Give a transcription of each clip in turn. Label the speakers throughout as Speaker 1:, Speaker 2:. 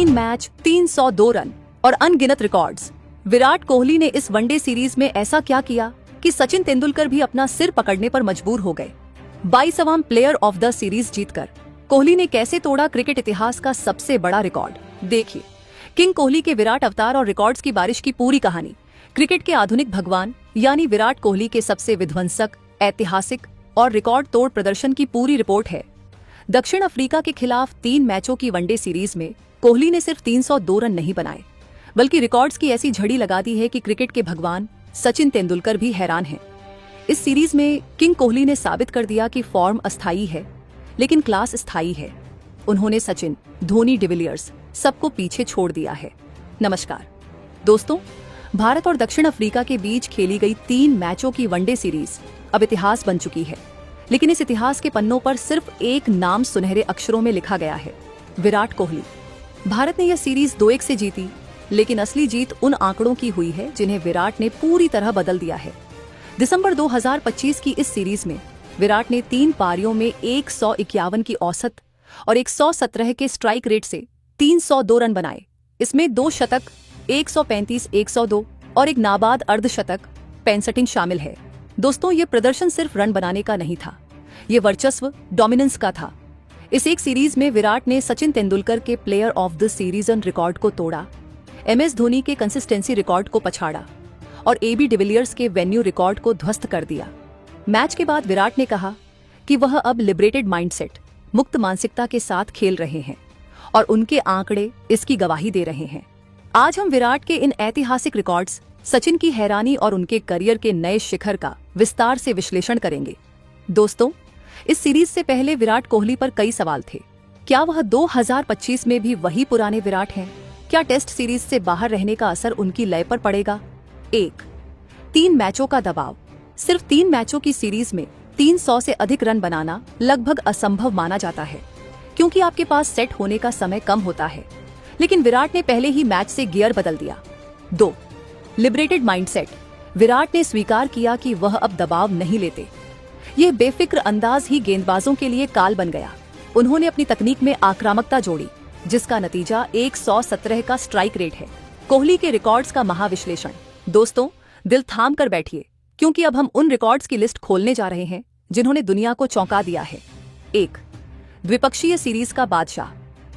Speaker 1: 3 match, 302 run और अनगिनत records. Virat Kohli ने इस वनडे सीरीज में ऐसा क्या किया कि सचिन तेंदुलकर भी अपना सिर पकड़ने पर मजबूर हो गए। 22वां प्लेयर ऑफ द सीरीज जीतकर कोहली ने कैसे तोड़ा क्रिकेट इतिहास का सबसे बड़ा रिकॉर्ड। देखिए किंग कोहली के विराट अवतार और रिकॉर्ड्स की बारिश की पूरी कहानी। क्रिकेट के आधुनिक भगवान यानी विराट कोहली के सबसे विध्वंसक, ऐतिहासिक और रिकॉर्ड तोड़ प्रदर्शन की पूरी रिपोर्ट है। दक्षिण अफ्रीका के खिलाफ 3 मैचों की वनडे सीरीज में कोहली ने सिर्फ 302 रन नहीं बनाए, बल्कि रिकॉर्ड्स की ऐसी झड़ी लगा दी है कि क्रिकेट के भगवान सचिन तेंदुलकर भी हैरान हैं। इस सीरीज में किंग कोहली ने साबित कर दिया कि फॉर्म अस्थायी है, लेकिन क्लास स्थायी है। उन्होंने सचिन, धोनी, डिविलियर्स सबको पीछे छोड़ दिया है। नमस्कार दोस्तों, भारत और दक्षिण अफ्रीका के बीच खेली गई 3 मैचों की वनडे सीरीज अब इतिहास बन चुकी है, लेकिन इस इतिहास के पन्नों पर सिर्फ एक नाम सुनहरे अक्षरों में लिखा गया है, विराट कोहली। भारत ने यह सीरीज 2-1 से जीती, लेकिन असली जीत उन आंकड़ों की हुई है जिन्हें विराट ने पूरी तरह बदल दिया है। दिसंबर 2025 की इस सीरीज में विराट ने 3 पारियों में 151 की औसत और 117 के स्ट्राइक रेट से 302 रन बनाए। इसमें 2 शतक, 135, 102 और एक नाबाद अर्धशतक, 65 शामिल है। दोस्तों, ये प्रदर्शन सिर्फ रन बनाने का नहीं था, ये वर्चस्व, डोमिनेंस का था। इस एक सीरीज में विराट ने सचिन तेंदुलकर के player of the series record को तोड़ा, MS धोनी के कंसिस्टेंसी रिकॉर्ड को पछाड़ा और AB डिविलियर्स के वेन्यू रिकॉर्ड को ध्वस्त कर दिया। मैच के बाद विराट ने कहा कि वह अब लिबरेटेड माइंडसेट, मुक्त मानसिकता के साथ खेल रहे हैं और उनके आंकड़े इसकी गवाही दे रहे हैं। आज हम विराट के इन ऐतिहासिक रिकॉर्ड्स, सचिन की हैरानी और उनके करियर के नए शिखर का विस्तार से विश्लेषण करेंगे। दोस्तों, इस सीरीज से पहले विराट कोहली पर कई सवाल थे। क्या वह 2025 में भी वही पुराने विराट हैं? क्या टेस्ट सीरीज से बाहर रहने का असर उनकी लय पर पड़ेगा? 1. 3 मैचों का दबाव। सिर्फ 3 मैचों की सीरीज में 300 से अधिक रन बनाना लगभग असंभव माना जाता है, क्योंकि आपके पास सेट होने का समय कम होता है। लेकिन विराट ने पहले ही मैच से गियर बदल दिया। 2. Liberated mindset. विराट ने स्वीकार किया कि वह अब दबाव नहीं लेते। यह बेफिक्र अंदाज ही गेंदबाजों के लिए काल बन गया। उन्होंने अपनी तकनीक में आक्रामकता जोड़ी, जिसका नतीजा 117 का स्ट्राइक रेट है। कोहली के रिकॉर्ड्स का महाविश्लेषण। दोस्तों, दिल थाम कर बैठिए, क्योंकि अब हम उन रिकॉर्ड्स की लिस्ट खोलने जा रहे हैं जिन्होंने दुनिया को चौंका दिया है। 1. द्विपक्षीय सीरीज का बादशाह,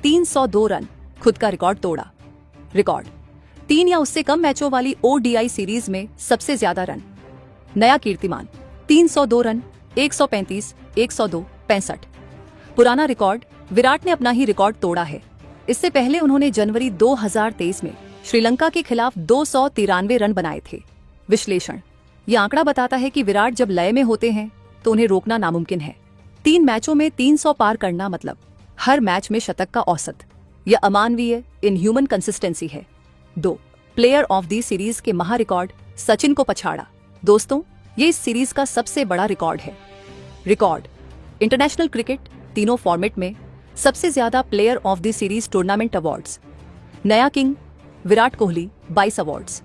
Speaker 1: 302 रन, खुद का रिकॉर्ड तोड़ा। रिकॉर्ड 3 या उससे कम मैचों वाली ODI सीरीज में सबसे ज्यादा रन। नया कीर्तिमान, 302 रन, 135, 102, 65। पुराना रिकॉर्ड, विराट ने अपना ही रिकॉर्ड तोड़ा है। इससे पहले उन्होंने जनवरी 2023 में श्रीलंका के खिलाफ 293 रन बनाए थे। विश्लेषण, यह आंकड़ा बताता है कि विराट जब लय में होते हैं तो उन्हें रोकना नामुमकिन है। 3 मैचों में 300 पार करना मतलब हर मैच में शतक का औसत। यह अमानवीय, इनह्यूमन कंसिस्टेंसी है। 2. प्लेयर ऑफ द सीरीज के महा रिकॉर्ड, सचिन को पछाड़ा। दोस्तों, ये इस सीरीज का सबसे बड़ा रिकॉर्ड है। रिकॉर्ड, इंटरनेशनल क्रिकेट तीनों फॉर्मेट में सबसे ज्यादा player of the series tournament awards. नया किंग विराट कोहली, 22 अवार्ड्स।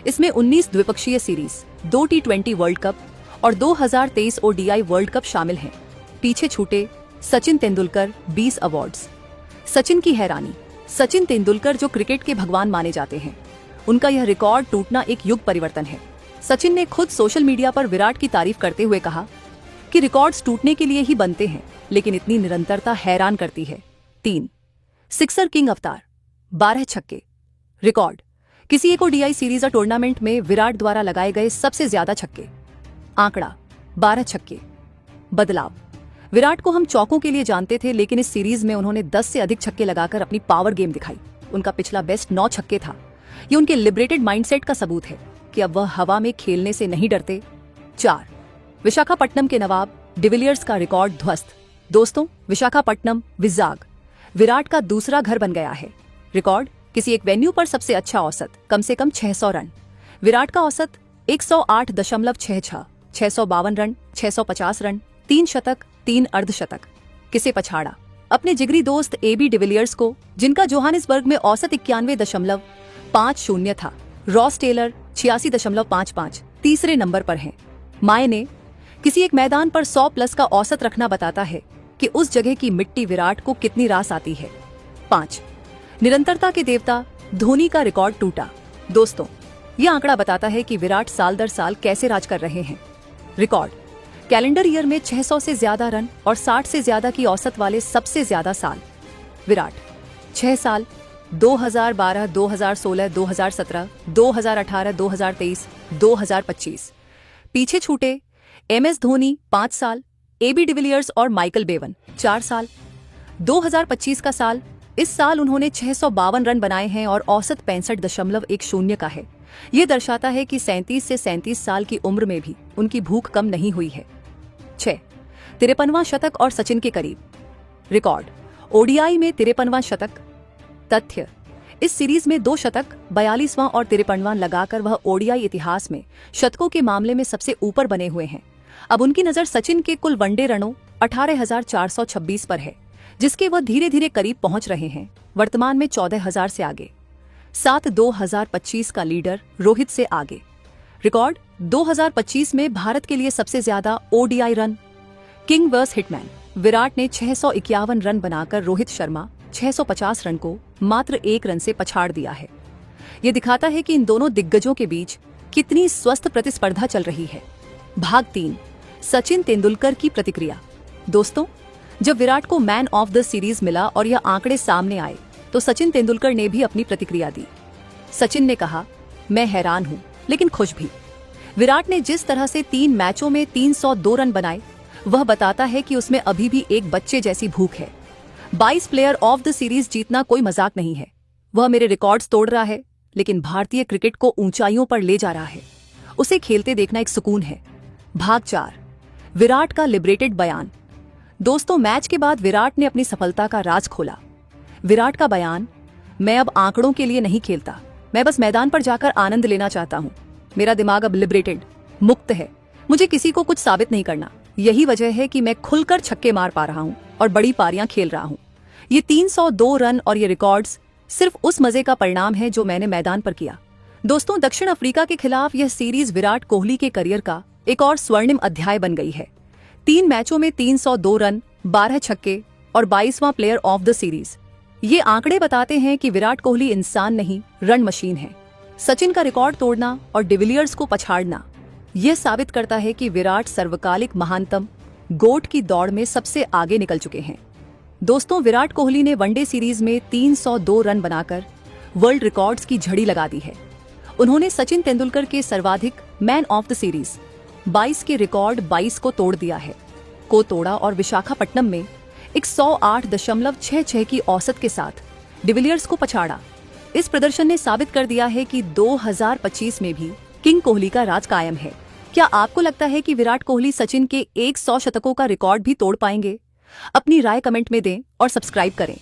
Speaker 1: इसमें 19 द्विपक्षीय सीरीज, 2 T20 वर्ल्ड कप और 2023 ODI वर्ल्ड कप शामिल हैं। पीछे छूटे सचिन तेंदुलकर, 20 अवार्ड्स। सचिन की हैरानी। सचिन तेंदुलकर जो क्रिकेट के भगवान माने जाते हैं, उनका यह रिकॉर्ड टूटना एक युग परिवर्तन है। सचिन ने खुद सोशल मीडिया पर विराट की तारीफ करते हुए कहा कि रिकॉर्ड्स टूटने के लिए ही बनते हैं, लेकिन इतनी निरंतरता हैरान करती है। 3. सिक्सर किंग अवतार, 12 छक्के। रिकॉर्ड, किसी एक ODI सीरीज और टूर्नामेंट में विराट द्वारा लगाए गए सबसे ज्यादा छक्के। आंकड़ा, 12 छक्के। बदलाव, विराट को हम चौकों के लिए जानते थे, लेकिन इस सीरीज में उन्होंने 10 से अधिक छक्के लगाकर अपनी पावर गेम दिखाई। उनका पिछला बेस्ट 9 छक्के था। ये उनके लिबरेटेड माइंडसेट का सबूत है कि अब वह हवा में खेलने से नहीं डरते। 4. विशाखापट्टनम के नवाब, डिविलियर्स का रिकॉर्ड ध्वस्त। दोस्तों, विशाखापट्टनम, विज़ाग, विराट का दूसरा घर बन गया है। रिकॉर्ड, किसी एक वेन्यू पर सबसे अच्छा औसत, कम से कम 600 रन। विराट का औसत 108.66, 652 रन, 650 रन, 3 शतक, 3 अर्धशतक। किसे पछाड़ा? अपने जिगरी दोस्त AB डिविलियर्स को, जिनका जोहानिसबर्ग में औसत 91.50 था। रॉस टेलर 86.55 तीसरे नंबर पर हैं। मायने, किसी एक मैदान पर 100 प्लस का औसत रखना बताता है कि उस जगह की मिट्टी विराट को कितनी रास आती है। 5. निरंतरता के देवता धोनी का रिकॉर्ड टूटा। दोस्तों, यह आंकड़ा बताता है कि विराट साल दर साल कैसे राज कर रहे हैं। रिकॉर्ड: कैलेंडर ईयर में 600 से ज्यादा रन और 60 से ज्यादा की औसत वाले सबसे ज्यादा साल विराट। 6 साल 2012, 2016, 2017, 2018, 2023, 2025। पीछे छूटे MS धोनी 5 साल, AB डिविलियर्स और माइकल बेवन 4 साल। 2025 का साल, इस साल उन्होंने 652 रन बनाए हैं और औसत 65.10 का है। ये दर्शाता है कि 37 से 37 साल की उम्र में भी उनकी भूख कम नहीं हुई है। 6. 53वां शतक और सचिन के करीब। रिकॉर्ड: ODI में 53वां शतक। तथ्य: इस सीरीज में 2 शतक, 42वां और 53वां लगाकर वह ODI इतिहास में शतकों के मामले में सबसे ऊपर बने हुए हैं। अब उनकी नजर सचिन के कुल वनडे रनों 18,426 पर है, जिसके वह धीरे धीरे करीब पहुंच रहे हैं, वर्तमान में 14,000 से आगे। 7. 2025 का लीडर रोहित से आगे। रिकॉर्ड: 2025 में भारत के लिए सबसे ज्यादा ODI रन। किंग वर्स हिटमैन विराट ने 651 रन बनाकर रोहित शर्मा 650 रन को मात्र 1 रन से पछाड़ दिया है। ये दिखाता है कि इन दोनों दिग्गजों के बीच कितनी स्वस्थ प्रतिस्पर्धा चल रही है। भाग 3: सचिन तेंदुलकर की प्रतिक्रिया। दोस्तों, जब विराट को मैन ऑफ द सीरीज मिला और यह आंकड़े सामने आए तो सचिन तेंदुलकर ने भी अपनी प्रतिक्रिया दी। सचिन ने कहा, मैं हैरान हूं लेकिन खुश भी। विराट ने जिस तरह से 3 मैचों में 302 रन बनाए, वह बताता है कि उसमें अभी भी एक बच्चे जैसी भूख है। 22 प्लेयर ऑफ द सीरीज जीतना कोई मजाक नहीं है। वह मेरे रिकॉर्ड्स तोड़ रहा है, लेकिन भारतीय क्रिकेट को ऊंचाइयों पर ले जा रहा है। उसे खेलते देखना एक सुकून है। भाग 4: विराट का लिबरेटेड बयान। दोस्तों, मैच के बाद विराट ने अपनी सफलता का राज खोला। विराट का बयान: मैं अब आंकड़ों के लिए नहीं खेलता, मैं बस मैदान पर जाकर आनंद लेना चाहता हूं। मेरा दिमाग अब लिबरेटेड, मुक्त है। मुझे किसी को कुछ साबित नहीं करना। यही वजह है कि मैं खुलकर छक्के मार पा रहा हूं और बड़ी पारियां खेल रहा हूं। ये 302 रन और ये रिकॉर्ड्स सिर्फ उस मजे का परिणाम है जो मैंने मैदान पर किया। दोस्तों, दक्षिण अफ्रीका के खिलाफ यह सीरीज विराट कोहली के करियर का एक और स्वर्णिम अध्याय बन गई है। 3 मैचों में 302 रन, 12 छक्के और 22वां प्लेयर ऑफ द सीरीज। ये आंकड़े बताते हैं कि विराट कोहली इंसान नहीं, रन मशीन है। सचिन का रिकॉर्ड तोड़ना और डिविलियर्स को पछाड़ना, यह साबित करता है कि विराट सर्वकालिक महानतम गोट की दौड़ में सबसे आगे निकल चुके हैं। दोस्तों, विराट कोहली ने वनडे सीरीज में 302 रन बनाकर वर्ल्ड रिकॉर्ड्स की झड़ी लगा दी है। उन्होंने सचिन तेंदुलकर के सर्वाधिक मैन ऑफ द सीरीज 22 के रिकॉर्ड 22 को तोड़ दिया है को तोड़ा और विशाखापट्टनम में 108.66 की औसत के साथ डिविलियर्स को पछाड़ा। इस प्रदर्शन ने साबित कर दिया है कि 2025 में भी किंग कोहली का राज कायम है। क्या आपको लगता है कि विराट कोहली सचिन के 100 शतकों का रिकॉर्ड भी तोड़ पाएंगे? अपनी राय कमेंट में दें और सब्सक्राइब करें।